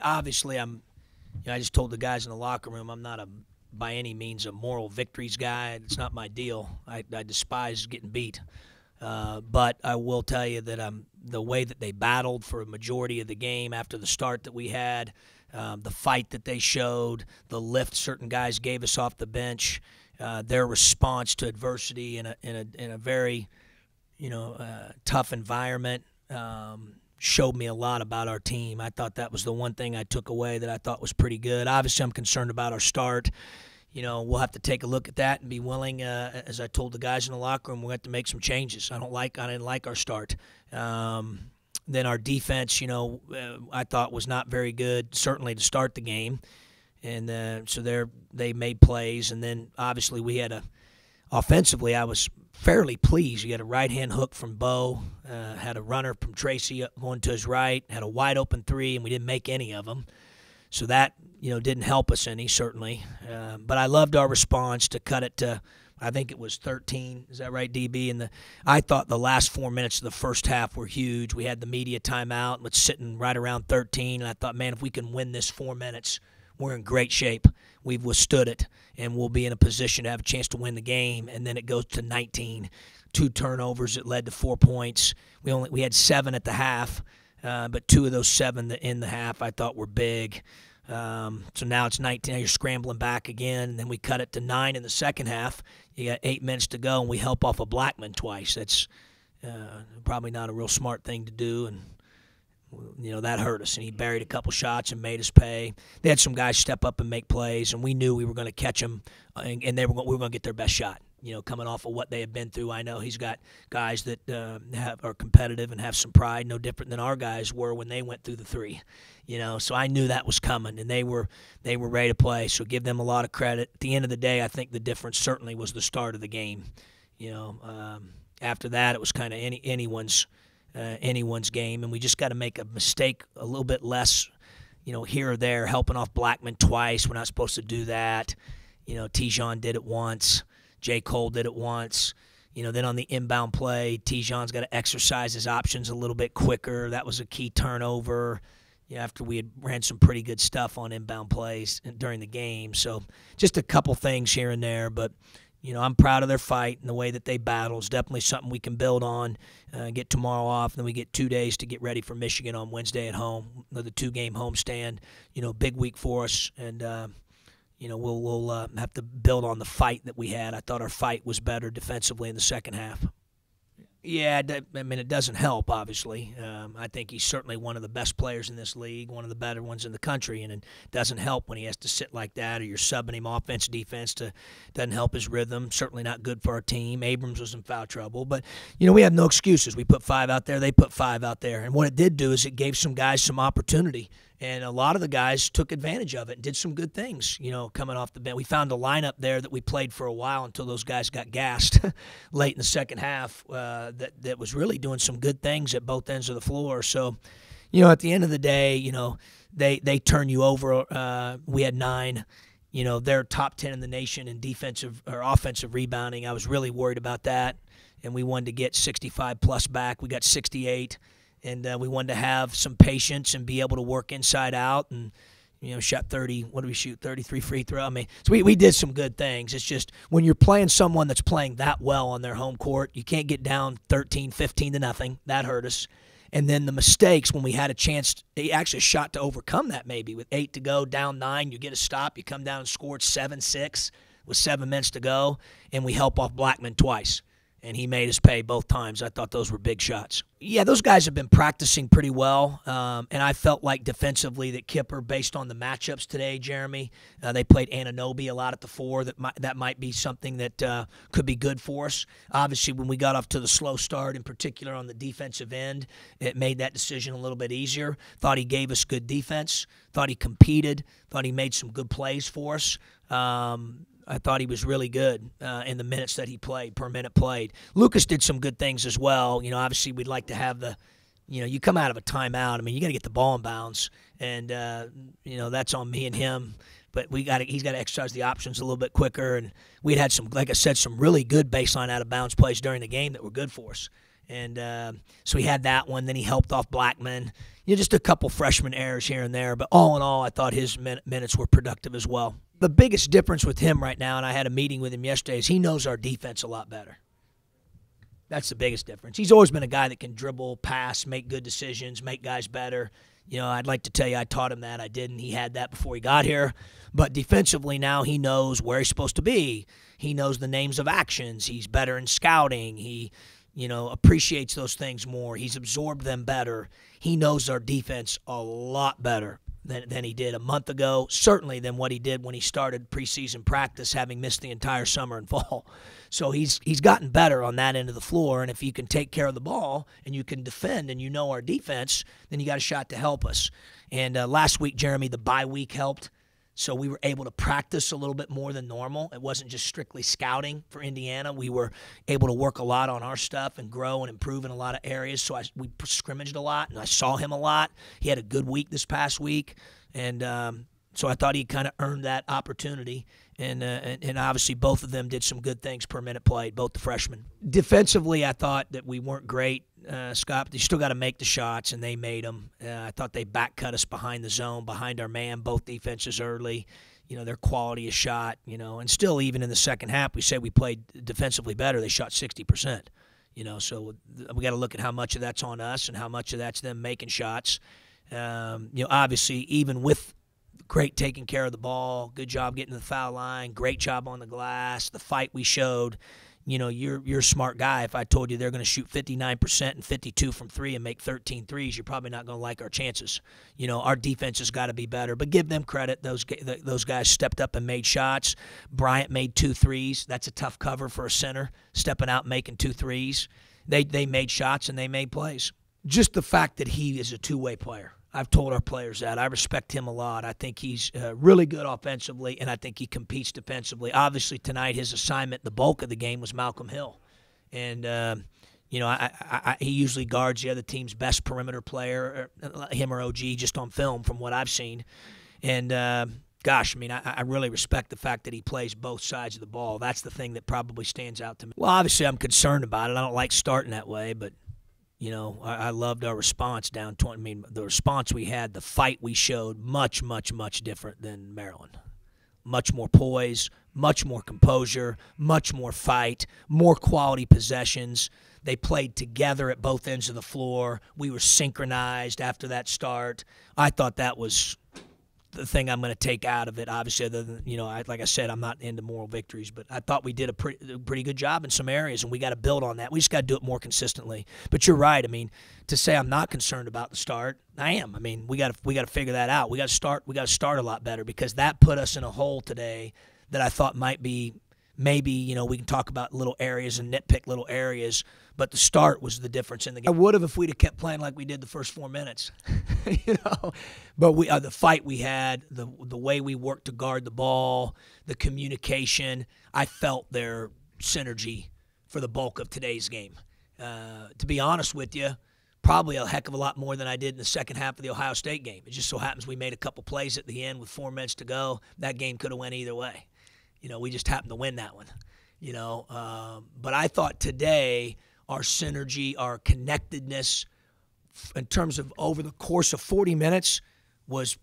obviously I just told the guys in the locker room I'm not by any means a moral victories guy. It's not my deal. I despise getting beat. But I will tell you that the way that they battled for a majority of the game after the start that we had, the fight that they showed, the lift certain guys gave us off the bench, their response to adversity in a very tough environment showed me a lot about our team. I thought that was the one thing I took away that I thought was pretty good. Obviously, I'm concerned about our start. We'll have to take a look at that and be willing, as I told the guys in the locker room, we're going to have to make some changes. I didn't like our start. Then our defense, I thought was not very good, certainly to start the game. And so they made plays. And then, obviously, we had offensively, I was fairly pleased. You had a right-hand hook from Bo, had a runner from Tracy going to his right, had a wide-open three, and we didn't make any of them. So that, didn't help us any, certainly. But I loved our response to cut it to, I think it was 13. Is that right, DB? And I thought the last 4 minutes of the first half were huge. We had the media timeout, and it's sitting right around 13. And I thought, man, if we can win this 4 minutes, we're in great shape. We've withstood it, and we'll be in a position to have a chance to win the game. And then it goes to 19. 2 turnovers that led to 4 points. We had 7 at the half, but 2 of those 7 in the half I thought were big. So now it's 19. Now you're scrambling back again, and then we cut it to 9 in the second half. You got 8 minutes to go, and we help off a Blackman twice. That's probably not a real smart thing to do, and that hurt us. And he buried a couple shots and made us pay. They had some guys step up and make plays, and we knew we were going to catch them, and we were going to get their best shot. Coming off of what they have been through, I know he's got guys that are competitive and have some pride, no different than our guys were when they went through the 3. So I knew that was coming, and they were ready to play. So give them a lot of credit. At the end of the day, I think the difference certainly was the start of the game. After that, it was kind of anyone's game, and we just got to make a mistake a little bit less, here or there, helping off Blackman twice. We're not supposed to do that. Tijon did it once. J. Cole did it once. Then on the inbound play, Tijon's got to exercise his options a little bit quicker. That was a key turnover after we had ran some pretty good stuff on inbound plays during the game. So just a couple things here and there. But, I'm proud of their fight and the way that they battle. It's definitely something we can build on, get tomorrow off. And then we get 2 days to get ready for Michigan on Wednesday at home. Another 2-game homestand, big week for us. And, we'll have to build on the fight that we had. I thought our fight was better defensively in the second half. Yeah, it doesn't help, obviously. I think he's certainly one of the best players in this league, one of the better ones in the country, and it doesn't help when he has to sit like that or you're subbing him offense, defense. Doesn't help his rhythm. Certainly not good for our team. Abrams was in foul trouble. But, we have no excuses. We put 5 out there. They put 5 out there. And what it did do is it gave some guys some opportunity. And a lot of the guys took advantage of it and did some good things, coming off the bench. We found a lineup there that we played for a while until those guys got gassed late in the second half that was really doing some good things at both ends of the floor. So, at the end of the day, they turn you over. We had 9. They're top 10 in the nation in defensive or offensive rebounding. I was really worried about that, and we wanted to get 65-plus back. We got 68. And we wanted to have some patience and be able to work inside out and, shot 30. What did we shoot? 33 free throw. So we did some good things. It's just when you're playing someone that's playing that well on their home court, you can't get down 13, 15 to nothing. That hurt us. And then the mistakes when we had a chance, they actually shot to overcome that maybe. With 8 to go, down 9, you get a stop. You come down and score 7-6 with 7 minutes to go, and we help off Blackman twice. And he made us pay both times. I thought those were big shots. Yeah, those guys have been practicing pretty well. And I felt like defensively that Kipper, based on the matchups today, Jeremy, they played Anunoby a lot at the 4. That might be something that could be good for us. Obviously, when we got off to the slow start, in particular on the defensive end, it made that decision a little bit easier. Thought he gave us good defense. Thought he competed. Thought he made some good plays for us. I thought he was really good in the minutes that he played, per minute played. Lucas did some good things as well. Obviously we'd like to have the, you come out of a timeout. You got to get the ball in bounds, and, that's on me and him. But he's got to exercise the options a little bit quicker. And we'd had some, like I said, some really good baseline out of bounds plays during the game that were good for us. And so he had that one. Then he helped off Blackman. Just a couple freshman errors here and there. But all in all, I thought his minutes were productive as well. The biggest difference with him right now, and I had a meeting with him yesterday, is he knows our defense a lot better. That's the biggest difference. He's always been a guy that can dribble, pass, make good decisions, make guys better. I'd like to tell you I taught him that. I didn't. He had that before he got here. But defensively now he knows where he's supposed to be. He knows the names of actions. He's better in scouting. He appreciates those things more. He's absorbed them better. He knows our defense a lot better than he did a month ago, certainly than what he did when he started preseason practice, having missed the entire summer and fall. So he's gotten better on that end of the floor, and if you can take care of the ball and you can defend and you know our defense, then you got a shot to help us. And last week, Jeremy, the bye week helped. So we were able to practice a little bit more than normal. It wasn't just strictly scouting for Indiana. We were able to work a lot on our stuff and grow and improve in a lot of areas. So we scrimmaged a lot, and I saw him a lot. He had a good week this past week, and so I thought he kind of earned that opportunity. And obviously both of them did some good things per minute played, both the freshmen. Defensively, I thought that we weren't great, Scott, but you still got to make the shots, and they made them. I thought they back cut us behind the zone, behind our man, both defenses early. Their quality of shot, and still even in the second half, we said we played defensively better. They shot 60%. So we got to look at how much of that's on us and how much of that's them making shots. Obviously, even with great taking care of the ball, good job getting to the foul line, great job on the glass, the fight we showed. You're a smart guy. If I told you they're going to shoot 59% and 52 from three and make 13 threes, you're probably not going to like our chances. Our defense has got to be better. But give them credit. Those guys stepped up and made shots. Bryant made 2 threes. That's a tough cover for a center, stepping out and making 2 threes. They made shots and they made plays. Just the fact that he is a two-way player. I've told our players that. I respect him a lot. I think he's really good offensively, and I think he competes defensively. Obviously, tonight his assignment, the bulk of the game, was Malcolm Hill. And, he usually guards the other team's best perimeter player, him or OG, just on film from what I've seen. And, I really respect the fact that he plays both sides of the ball. That's the thing that probably stands out to me. Well, obviously, I'm concerned about it. I don't like starting that way, but I loved our response down 20. The response we had, the fight we showed, much, much, much different than Maryland. Much more poise, much more composure, much more fight, more quality possessions. They played together at both ends of the floor. We were synchronized after that start. I thought that was the thing I'm going to take out of it, obviously, other than, like I said, I'm not into moral victories, but I thought we did a pretty good job in some areas, and we got to build on that. We just got to do it more consistently. But you're right. To say I'm not concerned about the start, I am. We got to figure that out. We got to start a lot better, because that put us in a hole today that I thought might be maybe, we can talk about little areas and nitpick little areas, but the start was the difference in the game. I would have if we'd have kept playing like we did the first 4 minutes, But the fight we had, the way we worked to guard the ball, the communication, I felt their synergy for the bulk of today's game. To be honest with you, probably a heck of a lot more than I did in the second half of the Ohio State game. It just so happens we made a couple plays at the end with 4 minutes to go. That game could have went either way. We just happened to win that one. But I thought today our synergy, our connectedness in terms of over the course of 40 minutes was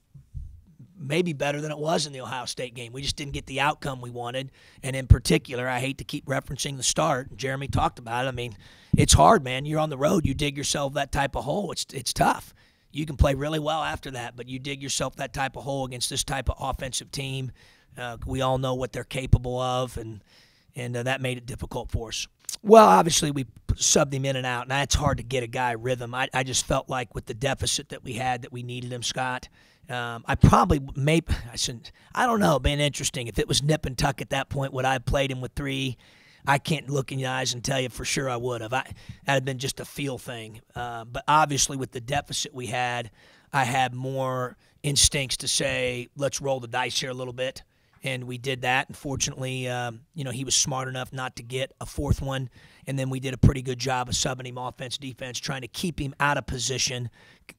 maybe better than it was in the Ohio State game. We just didn't get the outcome we wanted. And in particular, I hate to keep referencing the start. Jeremy talked about it. It's hard, man. You're on the road. You dig yourself that type of hole. It's tough. You can play really well after that, but you dig yourself that type of hole against this type of offensive team. We all know what they're capable of, and that made it difficult for us. Well, obviously, we subbed him in and out, and it's hard to get a guy rhythm. I just felt like with the deficit that we had that we needed him, Scott. I don't know, been interesting. If it was nip and tuck at that point, would I have played him with 3? I can't look in your eyes and tell you for sure I would have. That had been just a feel thing. But obviously, with the deficit we had, I had more instincts to say, let's roll the dice here a little bit and we did that. And fortunately, he was smart enough not to get a fourth one. And then we did a pretty good job of subbing him offense, defense, trying to keep him out of position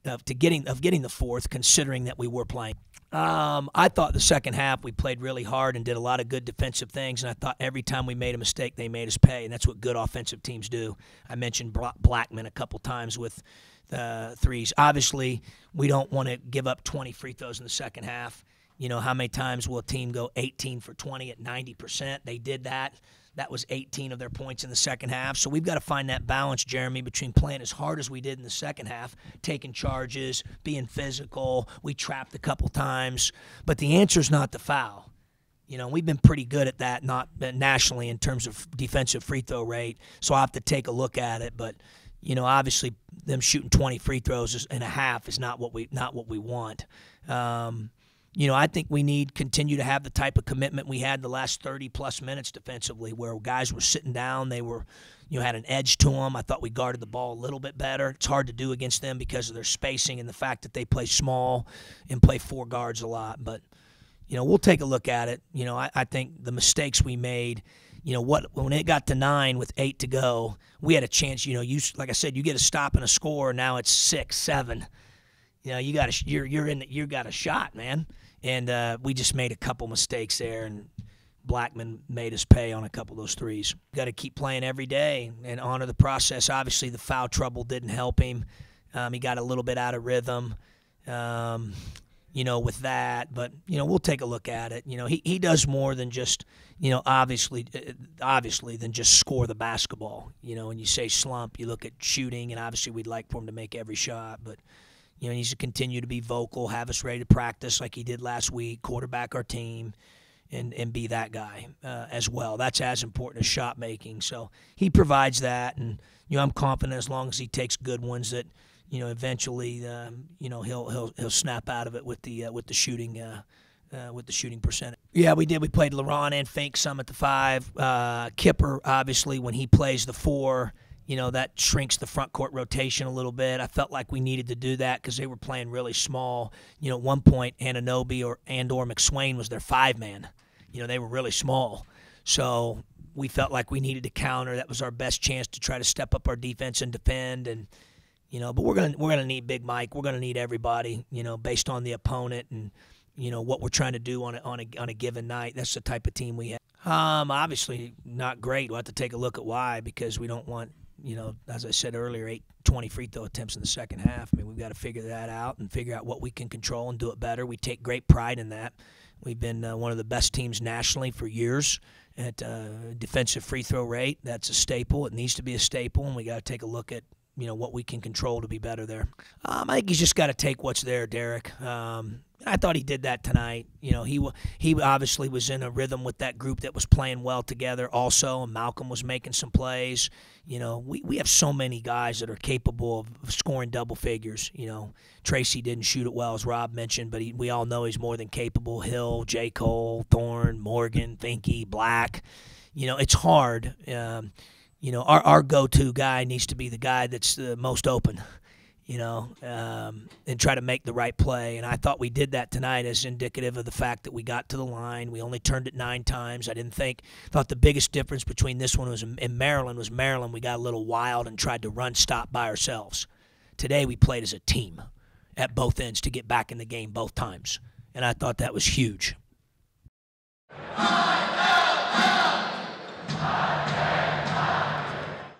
of getting the fourth, considering that we were playing. I thought the second half we played really hard and did a lot of good defensive things, and I thought every time we made a mistake, they made us pay, and that's what good offensive teams do. I mentioned Blackman a couple times with threes. Obviously, we don't want to give up 20 free throws in the second half. How many times will a team go 18 for 20 at 90%? They did that. That was 18 of their points in the second half. So we've got to find that balance, Jeremy, between playing as hard as we did in the second half, taking charges, being physical. We trapped a couple times. But the answer is not the foul. We've been pretty good at that, not nationally in terms of defensive free throw rate. So I'll have to take a look at it. But, obviously them shooting 20 free throws in a half is not what we want. I think we continue to have the type of commitment we had the last 30-plus minutes defensively, where guys were sitting down. They were, had an edge to them. I thought we guarded the ball a little bit better. It's hard to do against them because of their spacing and the fact that they play small and play four guards a lot. But, we'll take a look at it. I think the mistakes we made, when it got to 9 with 8 to go, we had a chance. Like I said, you get a stop and a score, and now it's 6, 7. You got a shot, man. And we just made a couple mistakes there, and Blackman made us pay on a couple of those threes. Got to keep playing every day and honor the process. Obviously, the foul trouble didn't help him. He got a little bit out of rhythm, with that. But, we'll take a look at it. He does more than just, obviously than just score the basketball. When you say slump, you look at shooting, and obviously we'd like for him to make every shot, but he needs to continue to be vocal, have us ready to practice like he did last week, quarterback our team, and be that guy as well. That's as important as shot making. So he provides that, and I'm confident as long as he takes good ones that eventually he'll snap out of it with the shooting percentage. Yeah, we did. We played LaRon and Fink some at the 5. Kipper, obviously, when he plays the 4. That shrinks the front court rotation a little bit. I felt like we needed to do that because they were playing really small. At one point, Anunoby or McSwain was their 5-man. They were really small. So we felt like we needed to counter. That was our best chance to try to step up our defense and defend. And, but we're gonna need Big Mike. We're gonna need everybody, based on the opponent and, what we're trying to do on a given night. That's the type of team we have. Obviously not great. We'll have to take a look at why, because we don't want, as I said earlier, 20 free throw attempts in the second half. I mean, we've got to figure that out and figure out what we can control and do it better. We take great pride in that. We've been one of the best teams nationally for years at defensive free throw rate. That's a staple. It needs to be a staple, and we got to take a look at what we can control to be better there. I think he's just got to take what's there, Derek. I thought he did that tonight. He obviously was in a rhythm with that group that was playing well together also, and Malcolm was making some plays. We have so many guys that are capable of scoring double figures. Tracy didn't shoot it well, as Rob mentioned, but we all know he's more than capable. Hill, J. Cole, Thorne, Morgan, Finke, Black. It's hard. Our go-to guy needs to be the guy that's the most open. And try to make the right play. And I thought we did that tonight as indicative of the fact that we got to the line. We only turned it 9 times. Thought the biggest difference between this one in Maryland was Maryland. We got a little wild and tried to run stop by ourselves. Today we played as a team at both ends to get back in the game both times. And I thought that was huge.